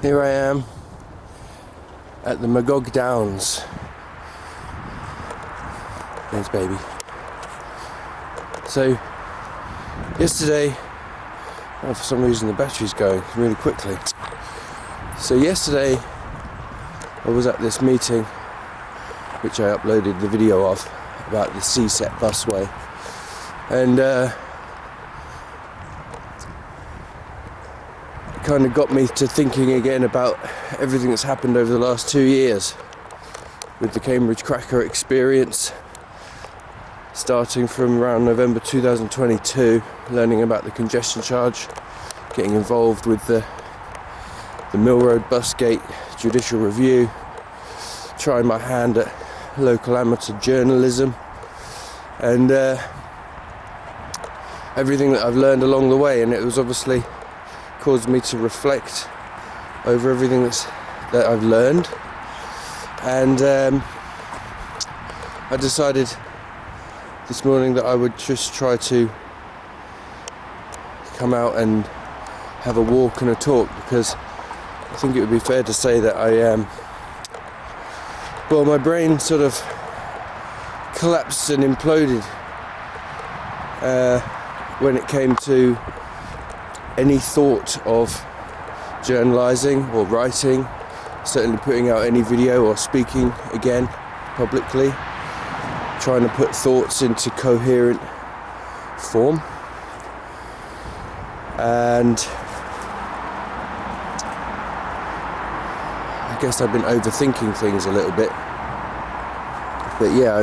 Here I am at the Magog Downs. There's baby. So yesterday, for some reason the battery's going really quickly. So yesterday I was at this meeting which I uploaded the video of about the C-set busway, and it kind of got me to thinking again about everything that's happened over the last 2 years with the Cambridge Cracker experience, starting from around November 2022, learning about the congestion charge, getting involved with the Mill Road Busgate judicial review, trying my hand at local amateur journalism, and everything that I've learned along the way. And it was obviously caused me to reflect over everything that I've learned, and I decided this morning that I would just try to come out and have a walk and a talk, because I think it would be fair to say that my brain sort of collapsed and imploded when it came to any thought of journalising or writing, certainly putting out any video or speaking again publicly, trying to put thoughts into coherent form. And I guess I've been overthinking things a little bit, but yeah,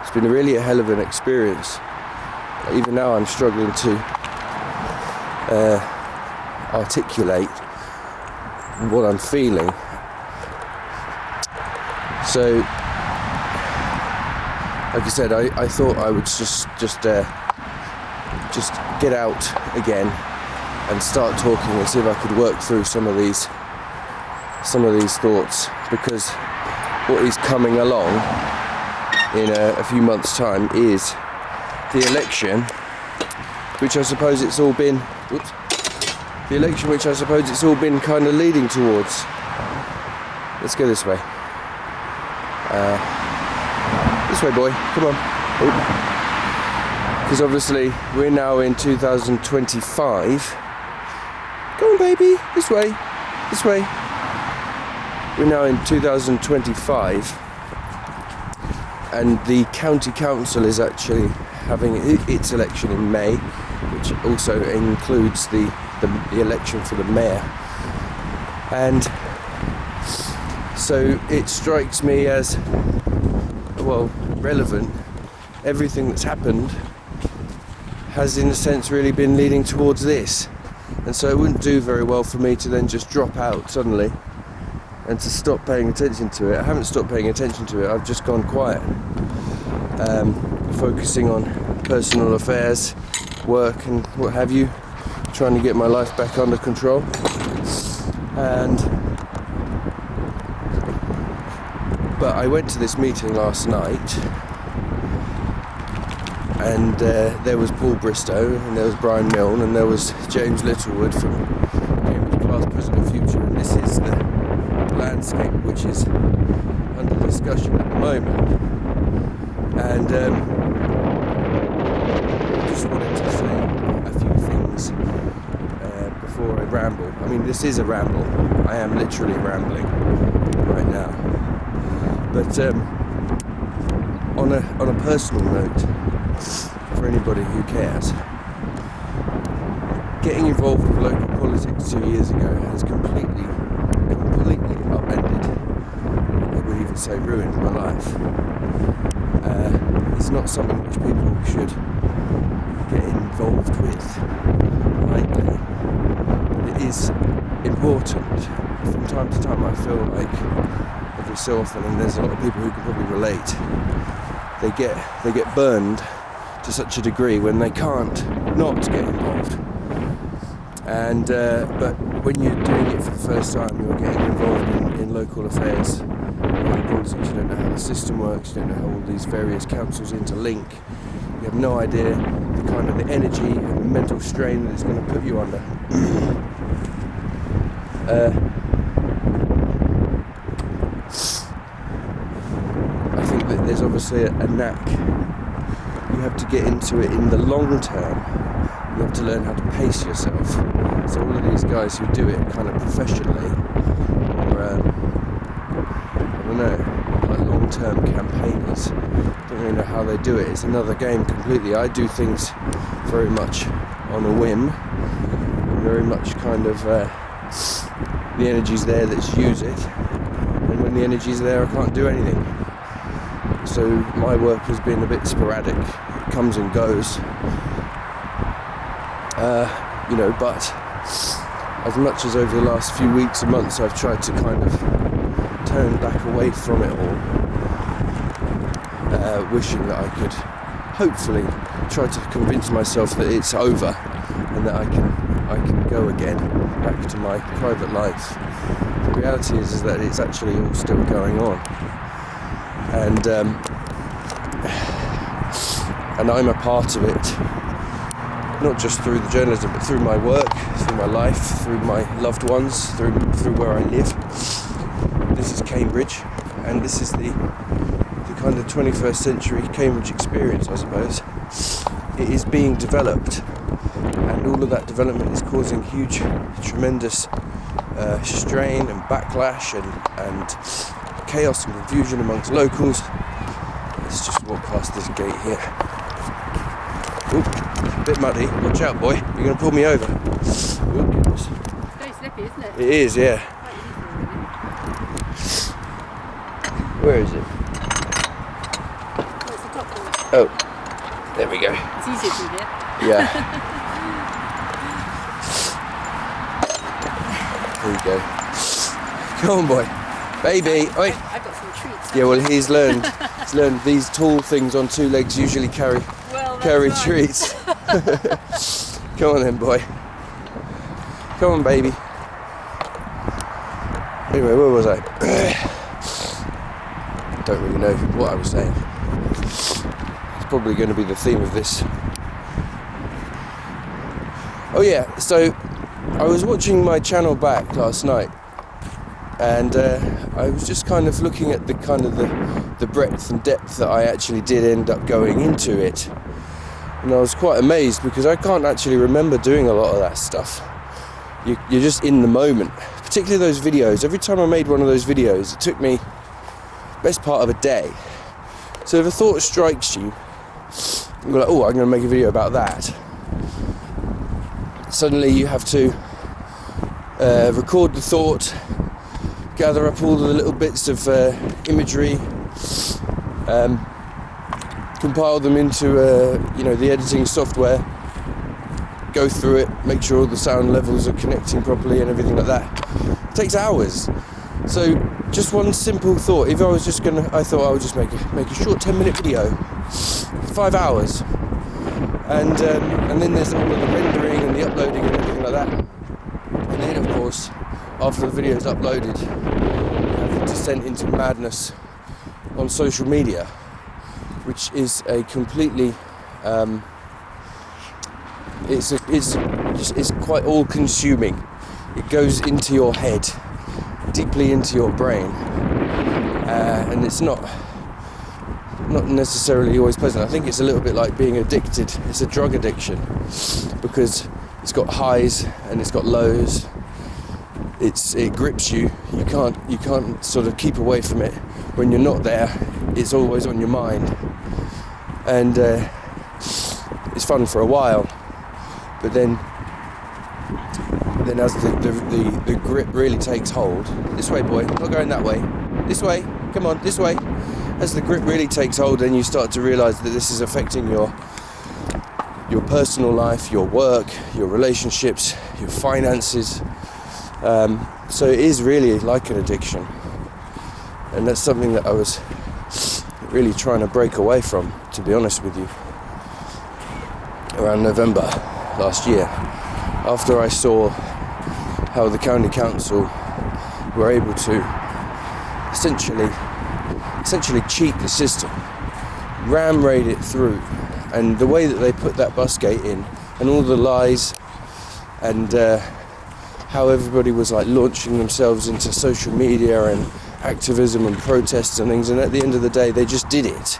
it's been really a hell of an experience. Even now I'm struggling to articulate what I'm feeling. So like I said, I thought I would just get out again and start talking and see if I could work through some of these thoughts, because what is coming along in a few months' time is the election, which I suppose it's all been kind of leading towards. Let's go this way. This way, boy. Come on. Because obviously we're now in 2025. Come on, baby. This way. This way. We're now in 2025, and the county council is actually having its election in May, which also includes the election for the mayor. And so it strikes me as, well, relevant. Everything that's happened has in a sense really been leading towards this, and so it wouldn't do very well for me to then just drop out suddenly and to stop paying attention to it. I haven't stopped paying attention to it, I've just gone quiet, focusing on personal affairs, work and what have you, trying to get my life back under control. But I went to this meeting last night, and there was Paul Bristow, and there was Brian Milne, and there was James Littlewood from Cambridge Past, Present and Future, and this is the landscape which is under discussion at the moment. And I just wanted to say a few things before I ramble. I mean, this is a ramble. I am literally rambling right now. But on a personal note, for anybody who cares, getting involved with local politics 2 years ago has completely upended, I would even say ruined my life. It's not something which people should get involved with lightly, but it is important. From time to time I feel like every so often, and there's a lot of people who can probably relate, they get burned to such a degree when they can't not get involved. And but when you're doing it for the first time, you're getting involved in local affairs, politics. You don't know how the system works. You don't know how all these various councils interlink. You have no idea the kind of the energy and the mental strain that it's going to put you under. I think that there's obviously a knack. You have to get into it in the long term. You have to learn how to pace yourself. So all of these guys who do it kind of professionally, or I don't know, like long-term campaigners, don't really know how they do it. It's another game completely. I do things very much on a whim, very much kind of the energy's there, let's use it, and when the energy's there I can't do anything. So my work has been a bit sporadic, it comes and goes, but as much as over the last few weeks and months I've tried to kind of turn back away from it all, wishing that I could hopefully try to convince myself that it's over and that I can go again back to my private life. The reality is that it's actually all still going on, and I'm a part of it, not just through the journalism but through my work, through my life, through my loved ones, through where I live. This is Cambridge, and this is the kind of 21st century Cambridge experience, I suppose. It is being developed, and all of that development is causing huge, tremendous strain and backlash and chaos and confusion amongst locals. Let's just walk past this gate here. Ooh, a bit muddy. Watch out, boy. You're going to pull me over. Oh, goodness. It's very slippy, isn't it? It is, yeah. Where is it? It's the top one. Oh, there we go. It's easier through here. Yeah. There you go. Come on, boy. Baby. Oi. I've got some treats. Yeah, well, he's learned these tall things on two legs usually carry treats. Come on then, boy. Come on, baby. Anyway, where was I? Don't really know what I was saying. It's probably going to be the theme of this. Oh yeah, so I was watching my channel back last night, and I was just kind of looking at the breadth and depth that I actually did end up going into it, and I was quite amazed because I can't actually remember doing a lot of that stuff. You're just in the moment, particularly those videos. Every time I made one of those videos, it took me best part of a day. So if a thought strikes you, you're like, oh, I'm going to make a video about that. Suddenly you have to record the thought, gather up all the little bits of imagery, compile them into the editing software, go through it, make sure all the sound levels are connecting properly and everything like that. It takes hours. So just one simple thought. If I was just I thought I would just make a short 10-minute video, 5 hours, and then there's all of the rendering and the uploading and everything like that. And then, of course, after the video is uploaded, you have the descent into madness on social media, which is a completely it's quite all-consuming. It goes into your head, deeply into your brain, and it's not necessarily always pleasant. I think it's a little bit like being addicted. It's a drug addiction because it's got highs and it's got lows. It grips you. You can't sort of keep away from it. When you're not there, it's always on your mind, and it's fun for a while, but then as the grip really takes hold, this way, boy, not going that way, this way, come on, this way. As the grip really takes hold, then you start to realise that this is affecting your personal life, your work, your relationships, your finances. So it is really like an addiction, and that's something that I was really trying to break away from, to be honest with you, around November last year, after I saw how the county council were able to essentially cheat the system, ram raid it through, and the way that they put that bus gate in, and all the lies, and how everybody was like launching themselves into social media and activism and protests and things, and at the end of the day they just did it.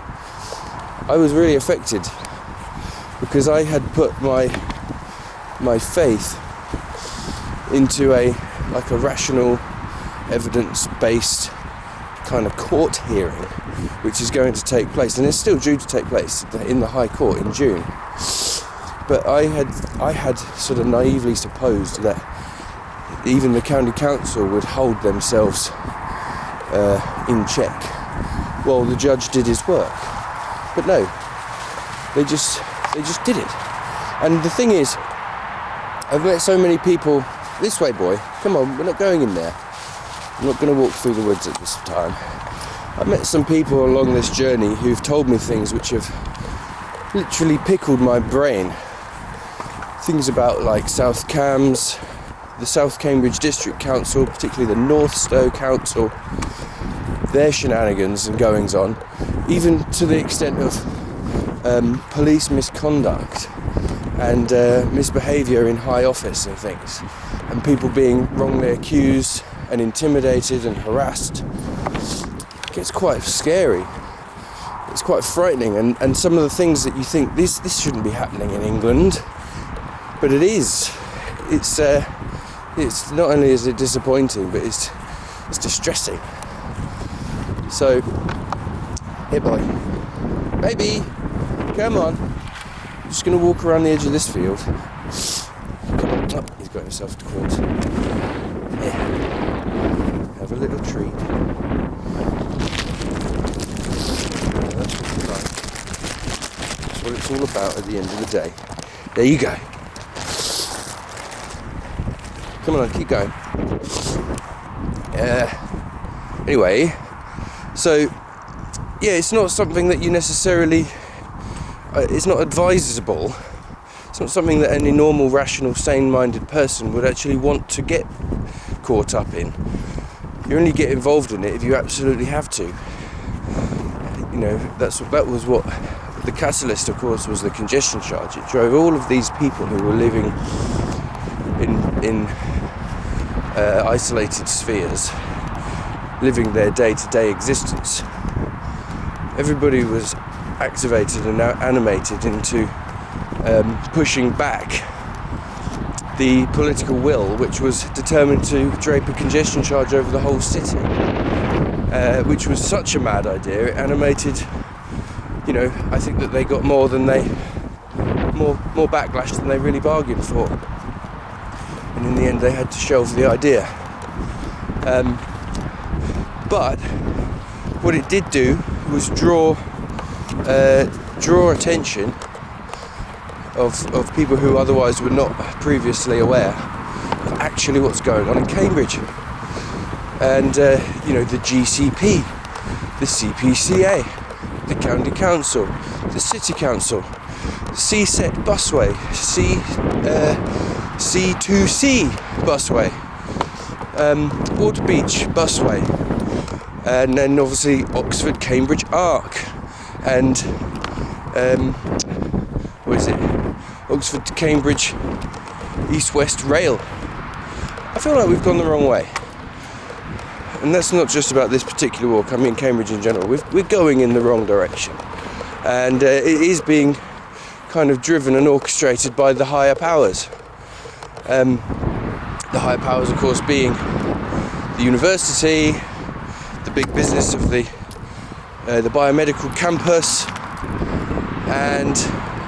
I was really affected because I had put my faith into a rational, evidence-based kind of court hearing, which is going to take place, and it's still due to take place in the High Court in June. But I had sort of naively supposed that even the county council would hold themselves in check while the judge did his work. But no, they just did it. And the thing is, I've met so many people. This way, boy. Come on, we're not going in there. I'm not going to walk through the woods at this time. I've met some people along this journey who've told me things which have literally pickled my brain. Things about like South Cambs, the South Cambridge District Council, particularly the North Stowe Council, their shenanigans and goings on, even to the extent of police misconduct and misbehaviour in high office and things, and people being wrongly accused and intimidated and harassed. It gets quite scary. It's quite frightening, and some of the things that you think this shouldn't be happening in England, but it is. It's not only is it disappointing, but it's distressing. So, here, boy, baby, come on. I'm just going to walk around the edge of this field. Come on. Oh, he's got himself to court. Yeah. Have a little treat. Yeah, that's what you like. That's what it's all about at the end of the day. There you go. Come on, keep going. Anyway, so yeah, it's not something that you necessarily. It's not advisable. It's not something that any normal, rational, sane-minded person would actually want to get caught up in. You only get involved in it if you absolutely have to. You know, that was what the catalyst, of course, was the congestion charge. It drove all of these people who were living in isolated spheres, living their day-to-day existence. Everybody was activated and animated into pushing back the political will, which was determined to drape a congestion charge over the whole city, which was such a mad idea. It animated, I think that they got more backlash than they really bargained for, and in the end they had to shelve the idea. But what it did do was draw attention of people who otherwise were not previously aware of actually what's going on in Cambridge. And the GCP, the CPCA, the County Council, the City Council, the CSET busway, C2C busway, Waterbeach busway, and then obviously Oxford Cambridge Arc, and Oxford to Cambridge East-West Rail. I feel like we've gone the wrong way, and that's not just about this particular walk. I mean Cambridge in general. We're going in the wrong direction, and it is being kind of driven and orchestrated by the higher powers. The higher powers, of course, being the university, the big business of the biomedical campus, and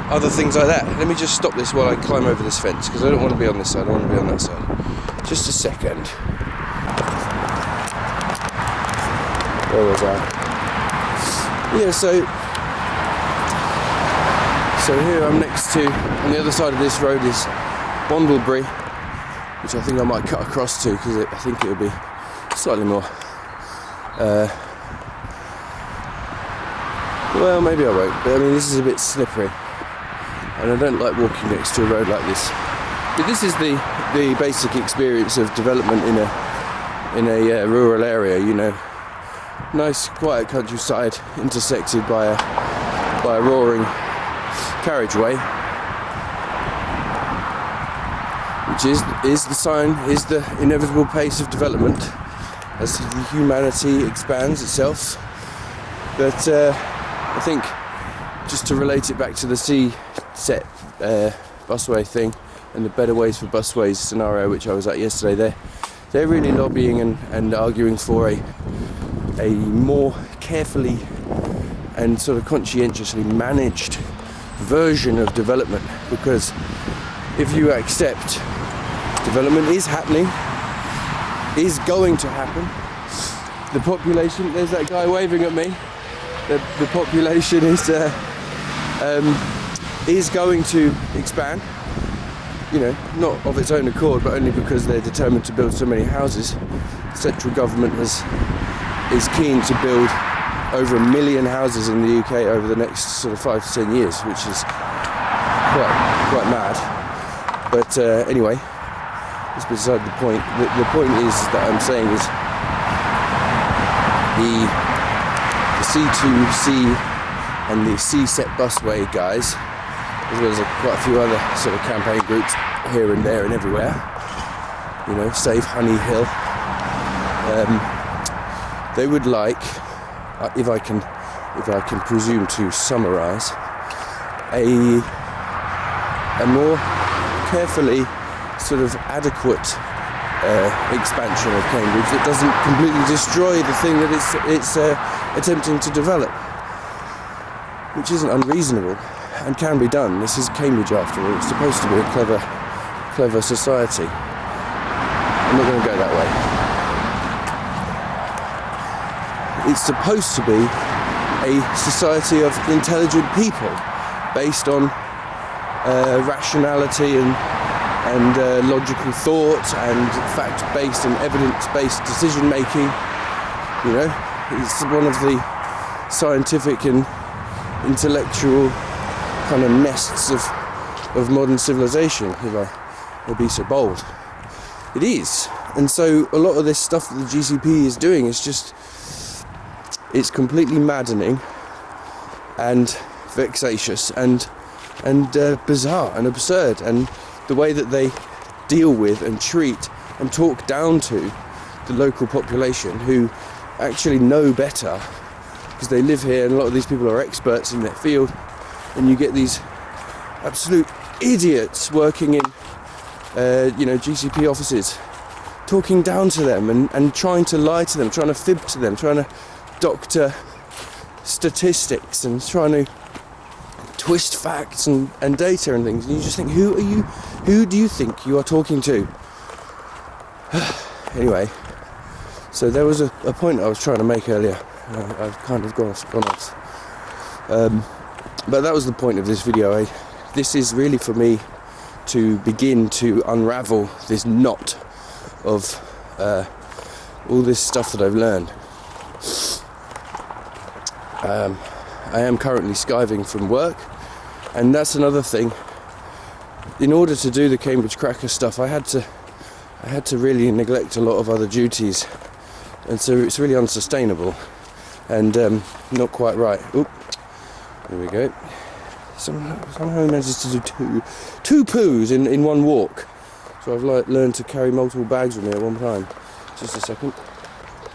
other things like that. Let me just stop this while I climb over this fence, because I don't want to be on this side, I want to be on that side. Just a second. Where was I? Yeah, so here I'm next to, on the other side of this road is Bondlebury, which I think I might cut across to, because I think it'll be slightly more well, maybe I won't, but I mean this is a bit slippery and I don't like walking next to a road like this. But this is the basic experience of development in a rural area, nice quiet countryside intersected by a roaring carriageway, which is the sign, is the inevitable pace of development as the humanity expands itself. But I think, just to relate it back to the C-set busway thing and the Better Ways for Busways scenario, which I was at yesterday, they're really lobbying and arguing for a more carefully and sort of conscientiously managed version of development, because if you accept development is happening, is going to happen, the population, there's that guy waving at me, the population is going to expand, you know, not of its own accord, but only because they're determined to build so many houses. The central government is keen to build over 1 million houses in the UK over the next sort of 5 to 10 years, which is quite mad. But anyway, it's beside the point. The point is that I'm saying is the C2C and the C-set busway guys, as well as quite a few other sort of campaign groups here and there and everywhere, you know, Save Honey Hill, they would like, if I can presume to summarise, a more carefully sort of adequate expansion of Cambridge that doesn't completely destroy the thing that it's attempting to develop, which isn't unreasonable and can be done. This is Cambridge after all. It's supposed to be a clever society. I'm not going to go that way. It's supposed to be a society of intelligent people based on rationality and logical thought and fact-based and evidence-based decision-making. You know, it's one of the scientific and intellectual kind of nests of modern civilization, if I will be so bold. It is. And so a lot of this stuff that the GCP is doing is just, it's completely maddening and vexatious and bizarre and absurd, and the way that they deal with and treat and talk down to the local population who actually know better because they live here, and a lot of these people are experts in their field, and you get these absolute idiots working in GCP offices talking down to them and trying to lie to them, trying to fib to them, trying to doctor statistics and trying to twist facts and data and things, and you just think, who do you think you are talking to? Anyway, so there was a point I was trying to make earlier. I've kind of gone off. But that was the point of this video. This is really for me to begin to unravel this knot of all this stuff that I've learned. I am currently skiving from work, and that's another thing. In order to do the Cambridge Cracker stuff, I had to really neglect a lot of other duties, and so it's really unsustainable and not quite right. Oop, there we go. Somehow I managed to do two poos in one walk. So I've learned to carry multiple bags with me at one time. Just a second.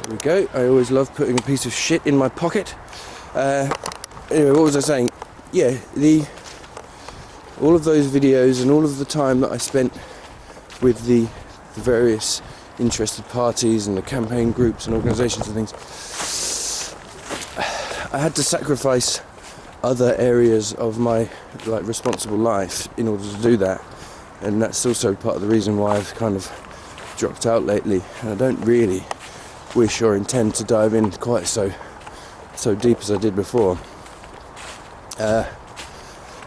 There we go. I always love putting a piece of shit in my pocket. Anyway, what was I saying? Yeah, all of those videos and all of the time that I spent with the various interested parties and the campaign groups and organisations and things, I had to sacrifice other areas of my responsible life in order to do that, and that's also part of the reason why I've kind of dropped out lately, and I don't really wish or intend to dive in quite so deep as I did before.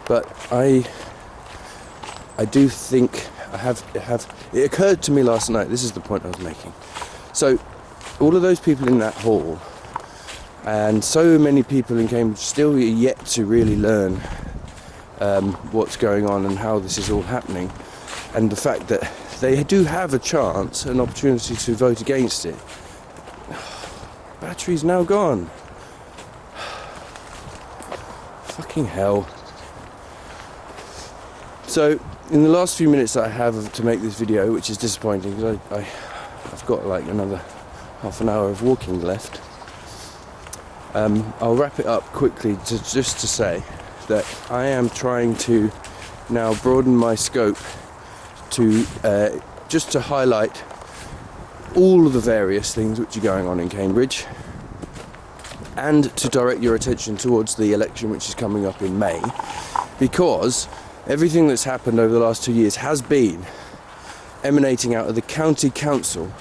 But I do think I have. It occurred to me last night. This is the point I was making. So, all of those people in that hall, and so many people in Cambridge still yet to really learn what's going on and how this is all happening, and the fact that they do have a chance, an opportunity to vote against it. Battery's now gone. Fucking hell. So in the last few minutes that I have to make this video, which is disappointing because I've got like another half an hour of walking left, I'll wrap it up quickly just to say that I am trying to now broaden my scope to just to highlight all of the various things which are going on in Cambridge, and to direct your attention towards the election which is coming up in May, because everything that's happened over the last 2 years has been emanating out of the county council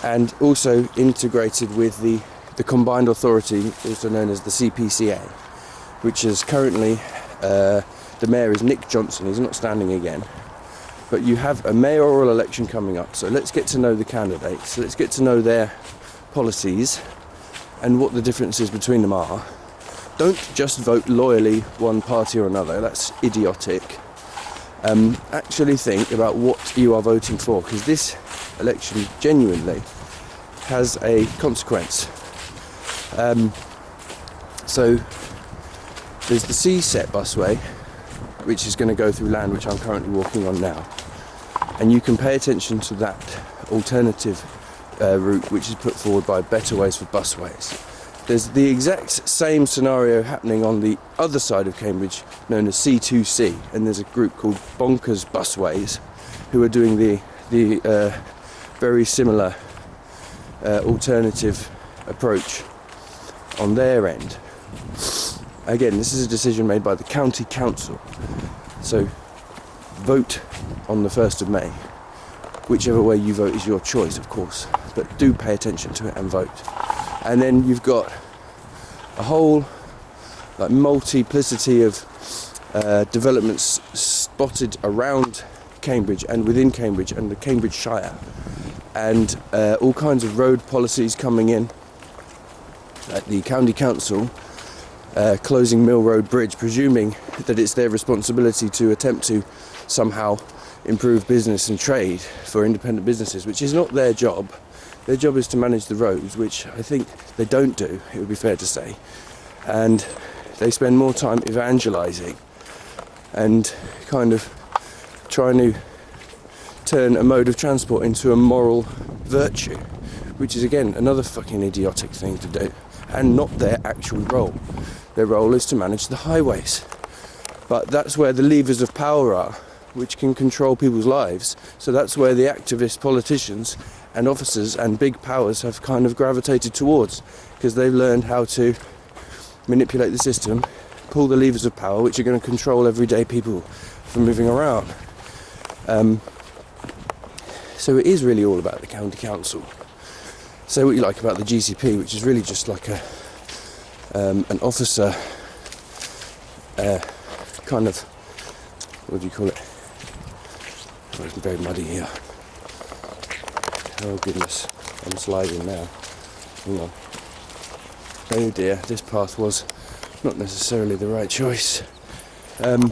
and also integrated with the combined authority, also known as the CPCA, which is currently, the mayor is Nick Johnson. He's not standing again. But you have a mayoral election coming up, so let's get to know the candidates, let's get to know their policies and what the differences between them are. Don't just vote loyally one party or another, that's idiotic. Actually think about what you are voting for, because this election genuinely has a consequence. So there's the C-set busway, which is going to go through land which I'm currently walking on now. And you can pay attention to that alternative route which is put forward by Better Ways for Busways. There's the exact same scenario happening on the other side of Cambridge, known as C2C, and there's a group called Bonkers Busways who are doing the very similar alternative approach on their end. Again, this is a decision made by the county council, so vote on the 1st of May. Whichever way you vote is your choice, of course, but do pay attention to it and vote. And then you've got a whole like multiplicity of developments spotted around Cambridge and within Cambridge and the Cambridgeshire, and all kinds of road policies coming in. Like the county council closing Mill Road Bridge, presuming that it's their responsibility to attempt to somehow improve business and trade for independent businesses, which is not their job. Their job is to manage the roads, which I think they don't do, it would be fair to say. And they spend more time evangelising and kind of trying to turn a mode of transport into a moral virtue, which is again another fucking idiotic thing to do, and not their actual role. Their role is to manage the highways. But that's where the levers of power are, which can control people's lives. So that's where the activist politicians and officers and big powers have kind of gravitated towards, because they've learned how to manipulate the system, pull the levers of power, which are going to control everyday people from moving around. So it is really all about the county council. Say what you like about the GCP, which is really just like an officer kind of, what do you call it? Oh, it's very muddy here. Oh goodness, I'm sliding now. Hang on. Oh dear, this path was not necessarily the right choice. Anyway,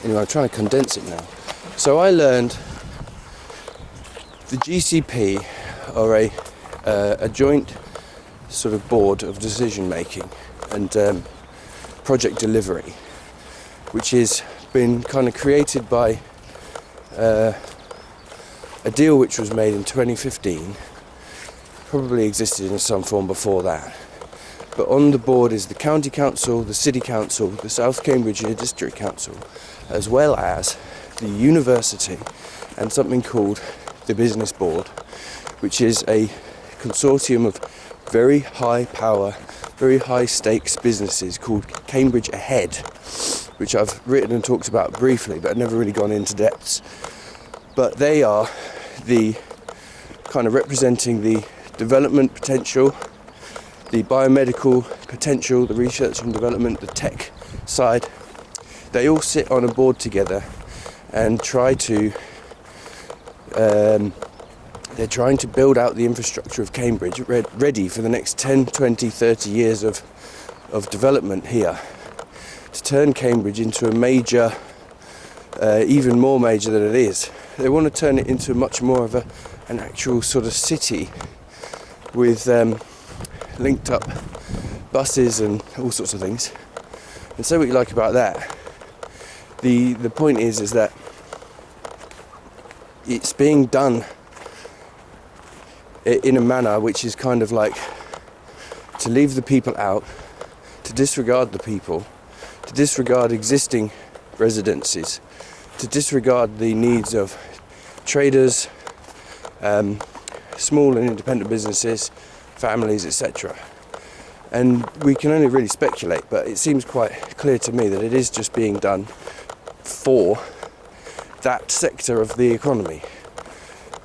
I'm trying to condense it now. So I learned the GCP are a joint sort of board of decision making and project delivery, which has been kind of created by a deal which was made in 2015, probably existed in some form before that. But on the board is the County Council, the City Council, the South Cambridgeshire District Council, as well as the university and something called the Business Board, which is a consortium of very high power, very high stakes businesses called Cambridge Ahead, which I've written and talked about briefly, but I've never really gone into depths. But they are the kind of representing the development potential, the biomedical potential, the research and development, the tech side. They all sit on a board together and try to they're trying to build out the infrastructure of Cambridge ready for the next 10, 20, 30 years of development here, to turn Cambridge into a major, even more major than it is. They want to turn it into much more of an actual sort of city with linked up buses and all sorts of things. And say what you like about that, the point is that it's being done in a manner which is kind of like to leave the people out, to disregard the people, to disregard existing residences, to disregard the needs of traders, small and independent businesses, families, etc. And we can only really speculate, but it seems quite clear to me that it is just being done for that sector of the economy.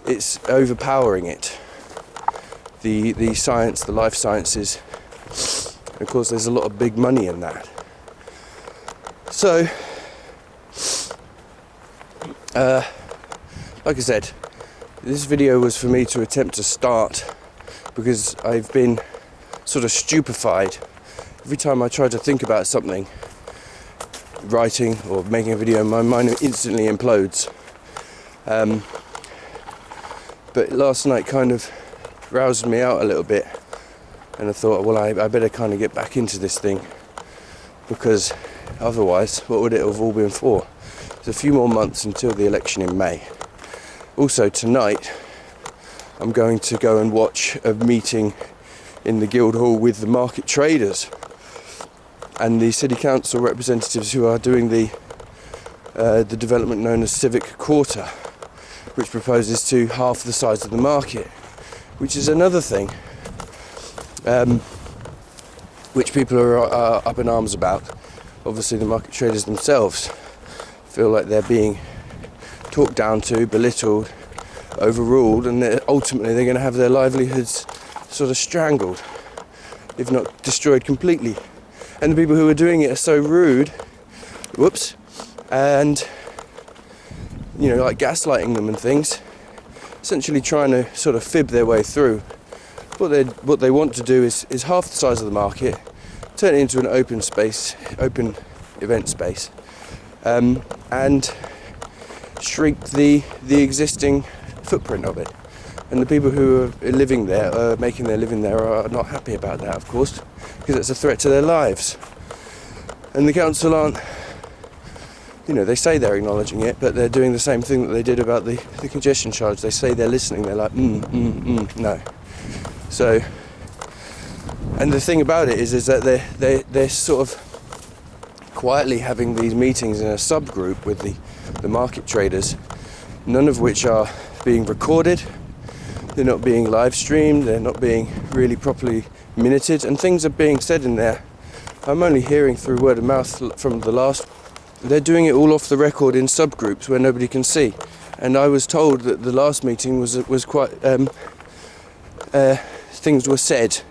It's overpowering it. The science, the life sciences, of course there's a lot of big money in that. So, like I said, this video was for me to attempt to start because I've been sort of stupefied. Every time I try to think about something, writing or making a video, my mind instantly implodes. But last night kind of roused me out a little bit, and I thought, well, I better kind of get back into this thing, because otherwise, what would it have all been for? There's a few more months until the election in May. Also tonight, I'm going to go and watch a meeting in the Guildhall with the market traders and the city council representatives who are doing the development known as Civic Quarter, which proposes to halve the size of the market, which is another thing which people are up in arms about. Obviously the market traders themselves feel like they're being talked down to, belittled, overruled, and ultimately they're going to have their livelihoods sort of strangled, if not destroyed completely. And the people who are doing it are so rude, and like gaslighting them and things, essentially trying to sort of fib their way through. What they want to do is half the size of the market, turn it into an open event space, and shrink the existing footprint of it. And the people who are living there, making their living there, are not happy about that, of course, because it's a threat to their lives. And the council aren't, they say they're acknowledging it, but they're doing the same thing that they did about the congestion charge. They say they're listening, they're like, no. So, and the thing about it is that they're sort of quietly having these meetings in a subgroup with the market traders, none of which are being recorded. They're not being live streamed, they're not being really properly minuted, and things are being said in there. I'm only hearing through word of mouth from the last. They're doing it all off the record in subgroups where nobody can see. And I was told that the last meeting was quite things were said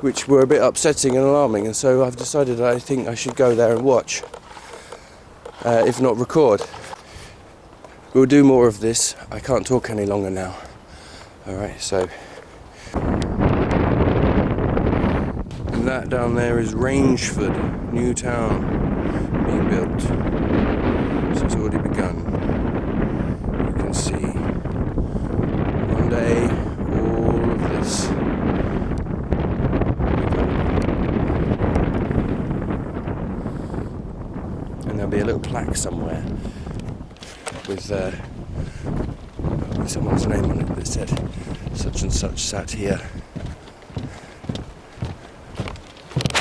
which were a bit upsetting and alarming, and so I've decided I think I should go there and watch, if not record. We'll do more of this. I can't talk any longer now. Alright, so. And that down there is Rangeford, new town being built. So it's already begun. You can see one day all of this. And there'll be a little plaque somewhere with someone's name on it that said such and such sat here